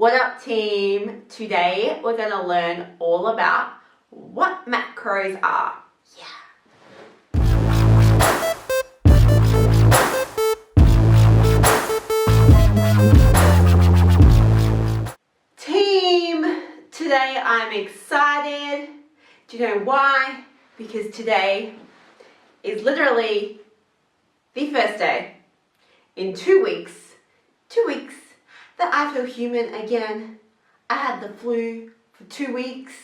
What up, team? Today we're going to learn all about what macros are. Team, today I'm excited. Do you know why? Because today is literally the first day in 2 weeks that I feel human again. I had the flu for 2 weeks.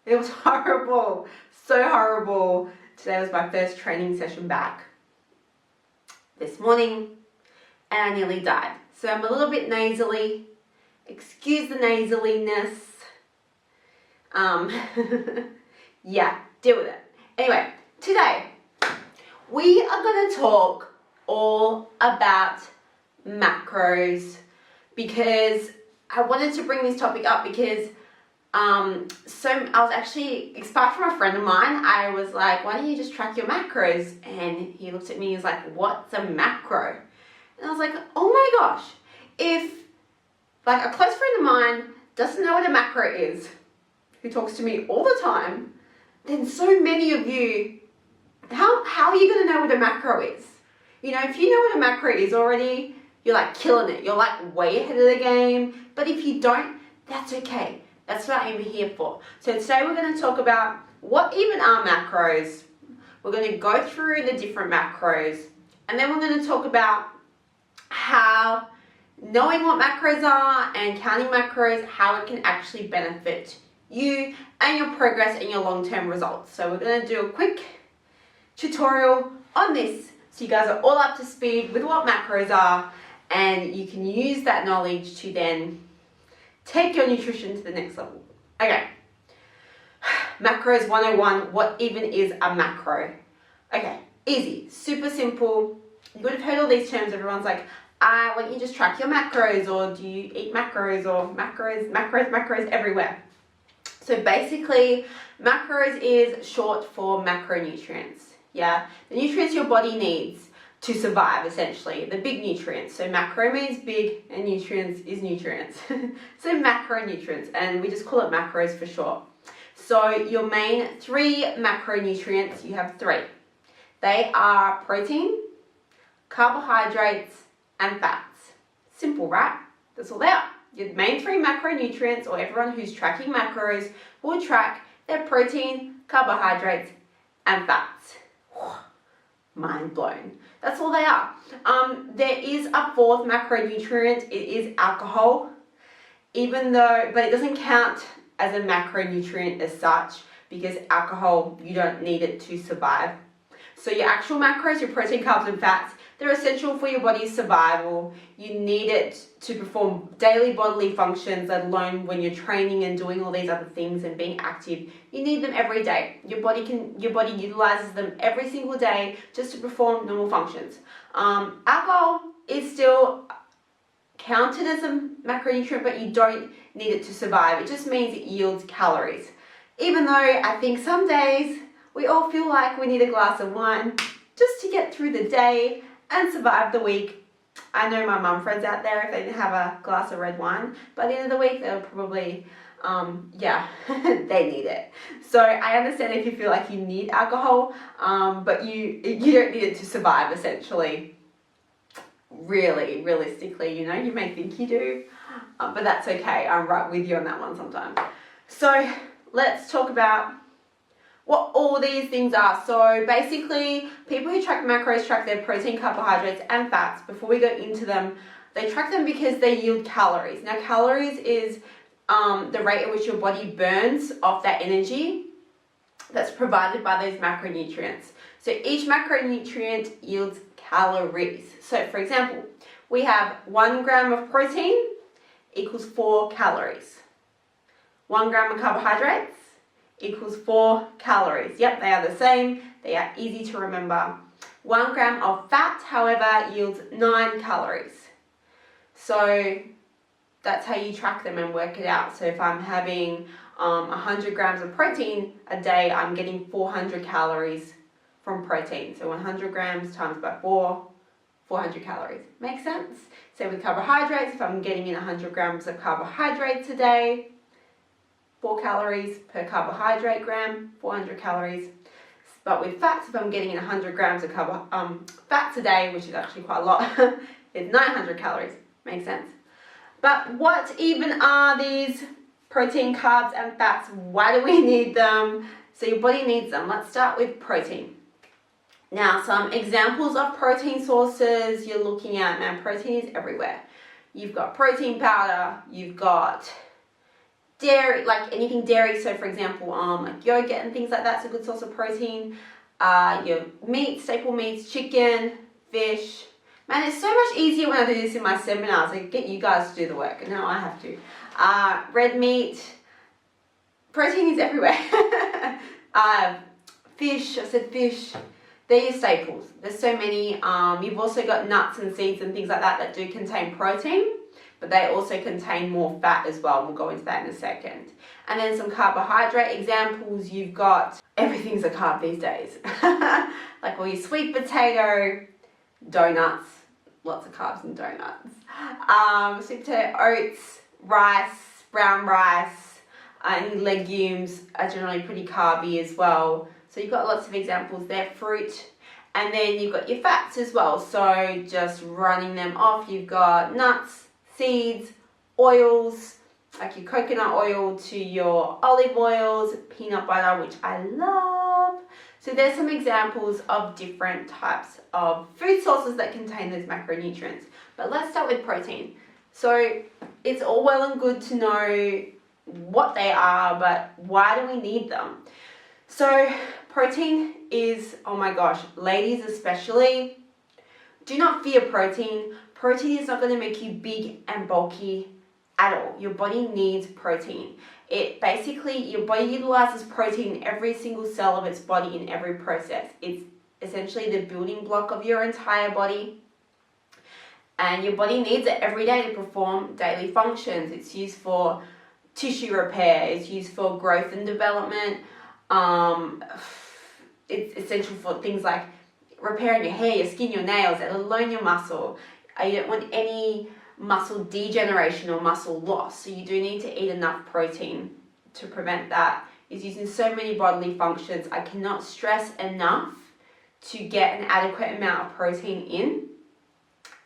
It was horrible, so horrible. Today was my first training session back this morning and I nearly died. So I'm a little bit nasally. Excuse the nasaliness. Yeah, deal with it. Anyway, today we are going to talk all about macros because I wanted to bring this topic up because I was actually inspired from a friend of mine. I was like, why don't you just track your macros? And he looked at me and was like, what's a macro? And I was like, oh my gosh, if like a close friend of mine doesn't know what a macro is, who talks to me all the time, then so many of you, how are you going to know what a macro is? You know, if you know what a macro is already, you're like killing it. You're like way ahead of the game. But if you don't, that's okay. That's what I'm here for. So today we're going to talk about what even are macros. We're going to go through the different macros. And then we're going to talk about how knowing what macros are and counting macros, how it can actually benefit you and your progress and your long-term results. So we're going to do a quick tutorial on this so you guys are all up to speed with what macros are and you can use that knowledge to then take your nutrition to the next level. Okay, macros 101, what even is a macro? Okay, easy, super simple. You would have heard all these terms. Everyone's like, why don't you just track your macros, or do you eat macros, or macros everywhere. So basically, macros is short for macronutrients. Yeah, the nutrients your body needs to survive, essentially, the big nutrients. So macro means big and nutrients is nutrients. So macronutrients, and we just call it macros for short. So your main 3 macronutrients, you have 3. They are protein, carbohydrates, and fats. Simple, right? That's all they are. Your main 3 macronutrients, or everyone who's tracking macros, will track their protein, carbohydrates, and fats. Mind blown. That's all they are. There is a 4th macronutrient. It is alcohol, but it doesn't count as a macronutrient as such because alcohol, you don't need it to survive. So your actual macros, your protein, carbs, and fats, they're essential for your body's survival. You need it to perform daily bodily functions, let alone when you're training and doing all these other things and being active. You need them every day. Your body utilizes them every single day just to perform normal functions. Alcohol is still counted as a macronutrient, but you don't need it to survive. It just means it yields calories. Even though I think some days we all feel like we need a glass of wine just to get through the day and survive the week. I know my mum friends out there, if they didn't have a glass of red wine by the end of the week, they'll probably, they need it. So I understand if you feel like you need alcohol, but you don't need it to survive, essentially. Really, realistically, you know, you may think you do, but that's okay. I'm right with you on that one sometimes. So let's talk about what all these things are. So basically, people who track macros track their protein, carbohydrates, and fats. Before we go into them, they track them because they yield calories. Now, calories is the rate at which your body burns off that energy that's provided by those macronutrients. So each macronutrient yields calories. So for example, we have 1 gram of protein equals 4 calories. 1 gram of carbohydrates equals 4 calories. Yep, they are the same. They are easy to remember. 1 gram of fat, however, yields 9 calories. So that's how you track them and work it out. So if I'm having 100 grams of protein a day, I'm getting 400 calories from protein. So 100 grams times by 4, 400 calories. Make sense? So with carbohydrates, if I'm getting in 100 grams of carbohydrates a day, 4 calories per carbohydrate gram, 400 calories. But with fats, if I'm getting in 100 grams of fats a day, which is actually quite a lot, it's 900 calories. Makes sense? But what even are these protein, carbs, and fats? Why do we need them? So your body needs them. Let's start with protein. Now, some examples of protein sources you're looking at. Man, protein is everywhere. You've got protein powder, you've got dairy, like anything dairy. So for example, like yogurt and things like that's a good source of protein. Your meat, staple meats, chicken, fish. Man, it's so much easier when I do this in my seminars. I get you guys to do the work, and now I have to. Red meat. Protein is everywhere. Fish, I said fish. They're your staples. There's so many. You've also got nuts and seeds and things like that that do contain protein, but they also contain more fat as well. We'll go into that in a second. And then some carbohydrate examples. You've got, everything's a carb these days. Like all your sweet potato, donuts, lots of carbs in donuts. Sweet potato, oats, rice, brown rice, any legumes are generally pretty carby as well. So you've got lots of examples there, fruit, and then you've got your fats as well. So just running them off, you've got nuts, seeds, oils, like your coconut oil to your olive oils, peanut butter, which I love. So there's some examples of different types of food sources that contain those macronutrients. But let's start with protein. So it's all well and good to know what they are, but why do we need them? So protein is, oh my gosh, ladies especially, do not fear protein. Protein is not going to make you big and bulky at all. Your body needs protein. It basically, your body utilizes protein in every single cell of its body in every process. It's essentially the building block of your entire body. And your body needs it every day to perform daily functions. It's used for tissue repair. It's used for growth and development. It's essential for things like repairing your hair, your skin, your nails, let alone your muscle. You don't want any muscle degeneration or muscle loss, so you do need to eat enough protein to prevent that. It's used in so many bodily functions. I cannot stress enough to get an adequate amount of protein in.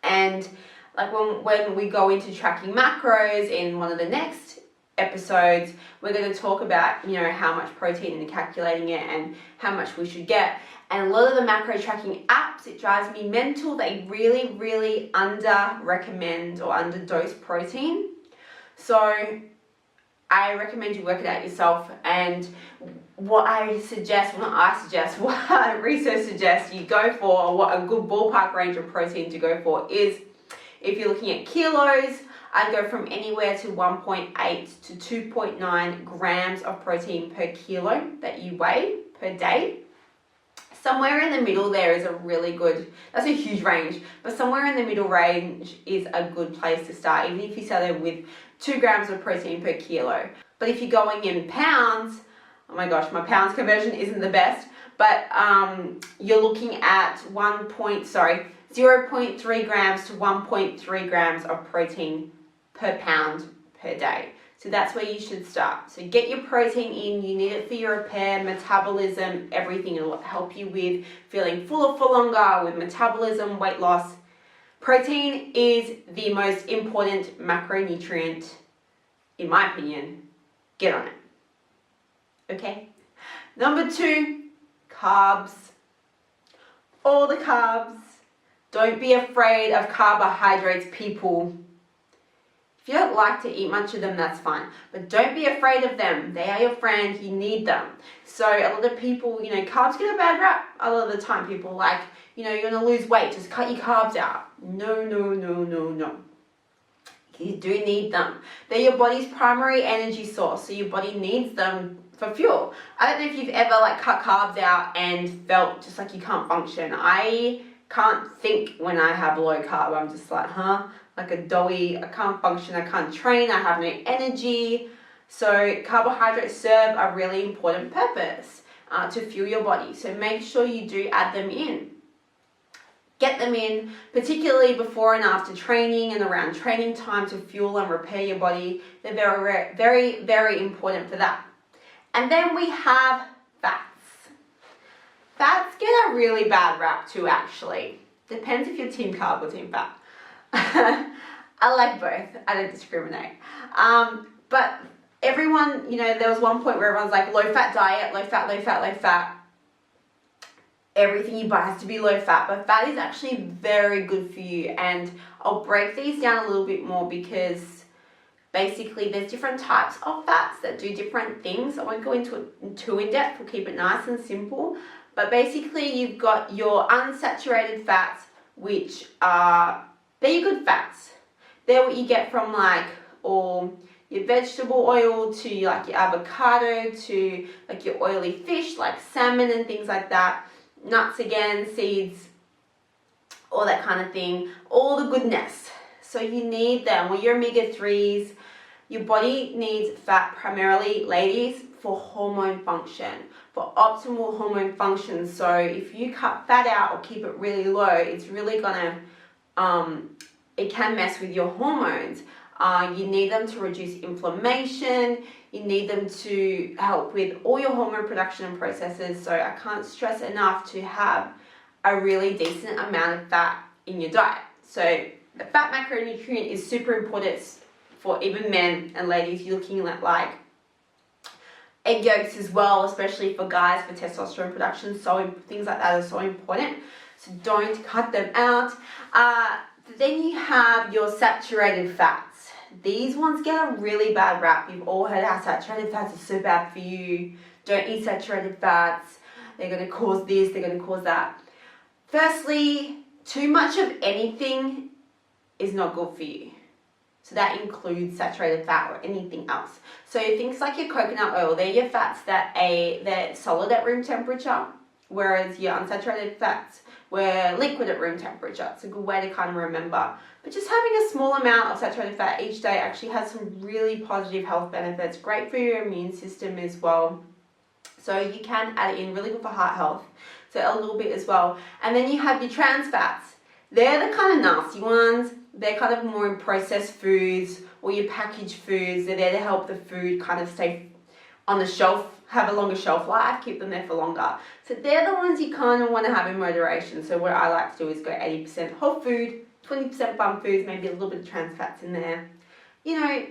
And like when we go into tracking macros in one of the next episodes, we're going to talk about, you know, how much protein and calculating it and how much we should get. And a lot of the macro tracking apps, it drives me mental. They really under recommend or underdose protein. So I recommend you work it out yourself. And what research suggests you go for, or what a good ballpark range of protein to go for is, if you're looking at kilos, I'd go from anywhere to 1.8 to 2.9 grams of protein per kilo that you weigh per day. Somewhere in the middle there is a really good, that's a huge range, but somewhere in the middle range is a good place to start, even if you started with 2 grams of protein per kilo. But if you're going in pounds, oh my gosh, my pounds conversion isn't the best, but you're looking at 0.3 grams to 1.3 grams of protein per pound per day. So that's where you should start. So get your protein in. You need it for your repair, metabolism, everything. It'll help you with feeling fuller for longer, with metabolism, weight loss. Protein is the most important macronutrient, in my opinion. Get on it. Okay? Number 2, carbs. All the carbs. Don't be afraid of carbohydrates, people. If you don't like to eat much of them, that's fine. But don't be afraid of them. They are your friend. You need them. So a lot of people, you know, carbs get a bad rap a lot of the time. People like, you know, you're going to lose weight. Just cut your carbs out. No. You do need them. They're your body's primary energy source. So your body needs them for fuel. I don't know if you've ever like cut carbs out and felt just like you can't function. I can't think when I have low carb. I'm just like, like a doughy, I can't function, I can't train, I have no energy. So carbohydrates serve a really important purpose to fuel your body. So make sure you do add them in. Get them in, particularly before and after training and around training time to fuel and repair your body. They're very, very, very important for that. And then we have fats. Fats get a really bad rap too, actually. Depends if you're team carb or team fat. I like both. I don't discriminate. But everyone, there was one point where everyone's like, low fat diet, low fat, low fat, low fat. Everything you buy has to be low fat, but fat is actually very good for you. And I'll break these down a little bit more because basically there's different types of fats that do different things. I won't go into it too in depth, we'll keep it nice and simple. But basically you've got your unsaturated fats, which are, they're your good fats. They're what you get from like all your vegetable oil to like your avocado to like your oily fish like salmon and things like that. Nuts again, seeds, all that kind of thing, all the goodness. So you need them. Well, your omega-3s, your body needs fat primarily, ladies, for hormone function, for optimal hormone function. So if you cut fat out or keep it really low, it's really gonna, it can mess with your hormones. You need them to reduce inflammation. You need them to help with all your hormone production and processes. So I can't stress enough to have a really decent amount of fat in your diet. So the fat macronutrient is super important for even men and ladies. You're looking at like egg yolks as well, especially for guys, for testosterone production. So things like that are so important. So don't cut them out. Then you have your saturated fats. These ones get a really bad rap. You've all heard how saturated fats are so bad for you. Don't eat saturated fats. They're going to cause this, they're going to cause that. Firstly, too much of anything is not good for you. So that includes saturated fat or anything else. So things like your coconut oil, they're your fats that they're solid at room temperature, whereas your unsaturated fats were liquid at room temperature. It's a good way to kind of remember. But just having a small amount of saturated fat each day actually has some really positive health benefits. Great for your immune system as well. So you can add it in, really good for heart health. So a little bit as well. And then you have your trans fats. They're the kind of nasty ones. They're kind of more in processed foods or your packaged foods. They're there to help the food kind of stay on the shelf, have a longer shelf life, keep them there for longer. So they're the ones you kind of want to have in moderation. So what I like to do is go 80% whole food, 20% bum foods, maybe a little bit of trans fats in there.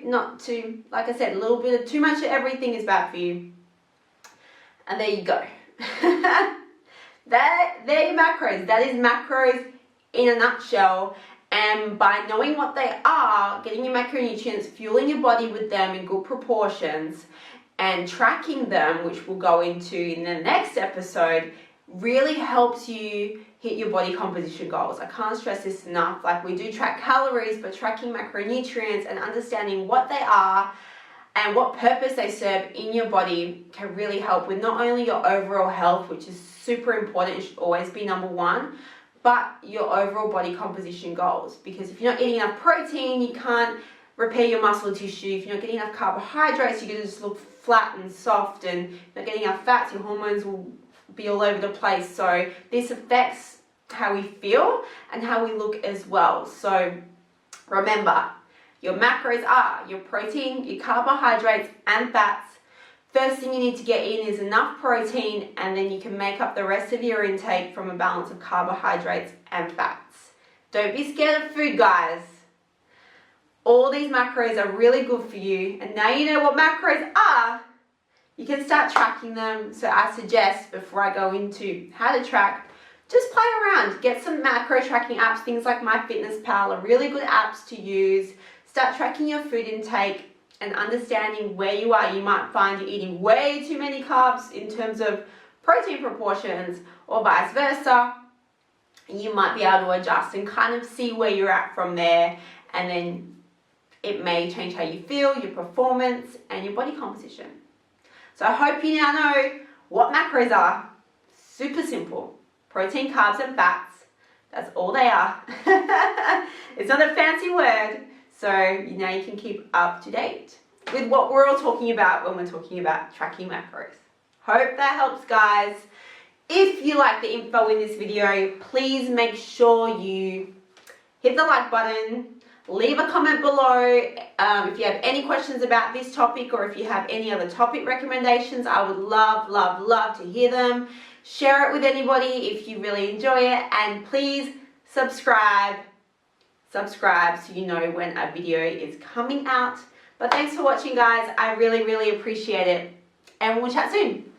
Not too, like I said, a little bit of too much of everything is bad for you. And there you go. They're your macros. That is macros in a nutshell. And by knowing what they are, getting your macronutrients, fueling your body with them in good proportions, and tracking them, which we'll go into in the next episode, really helps you hit your body composition goals. I can't stress this enough. Like, we do track calories, but tracking macronutrients and understanding what they are and what purpose they serve in your body can really help with not only your overall health, which is super important, it should always be number one, but your overall body composition goals. Because if you're not eating enough protein, you can't repair your muscle tissue. If you're not getting enough carbohydrates, you're going to just look flat and soft, and not getting enough fats, your hormones will be all over the place. So this affects how we feel and how we look as well. So remember, your macros are your protein, your carbohydrates and fats. First thing you need to get in is enough protein, and then you can make up the rest of your intake from a balance of carbohydrates and fats. Don't be scared of food, guys. All these macros are really good for you, and now you know what macros are, you can start tracking them. So I suggest, before I go into how to track, just play around. Get some macro tracking apps. Things like MyFitnessPal are really good apps to use. Start tracking your food intake and understanding where you are. You might find you're eating way too many carbs in terms of protein proportions, or vice versa. You might be able to adjust and kind of see where you're at from there, and then it may change how you feel, your performance, and your body composition. So I hope you now know what macros are. Super simple. Protein, carbs, and fats. That's all they are. It's not a fancy word. So now you can keep up to date with what we're all talking about when we're talking about tracking macros. Hope that helps, guys. If you like the info in this video, please make sure you hit the like button, leave a comment below if you have any questions about this topic or if you have any other topic recommendations. I would love to hear them. Share it with anybody if you really enjoy it, and please subscribe so you know when a video is coming out. But thanks for watching, guys. I really appreciate it, and we'll chat soon.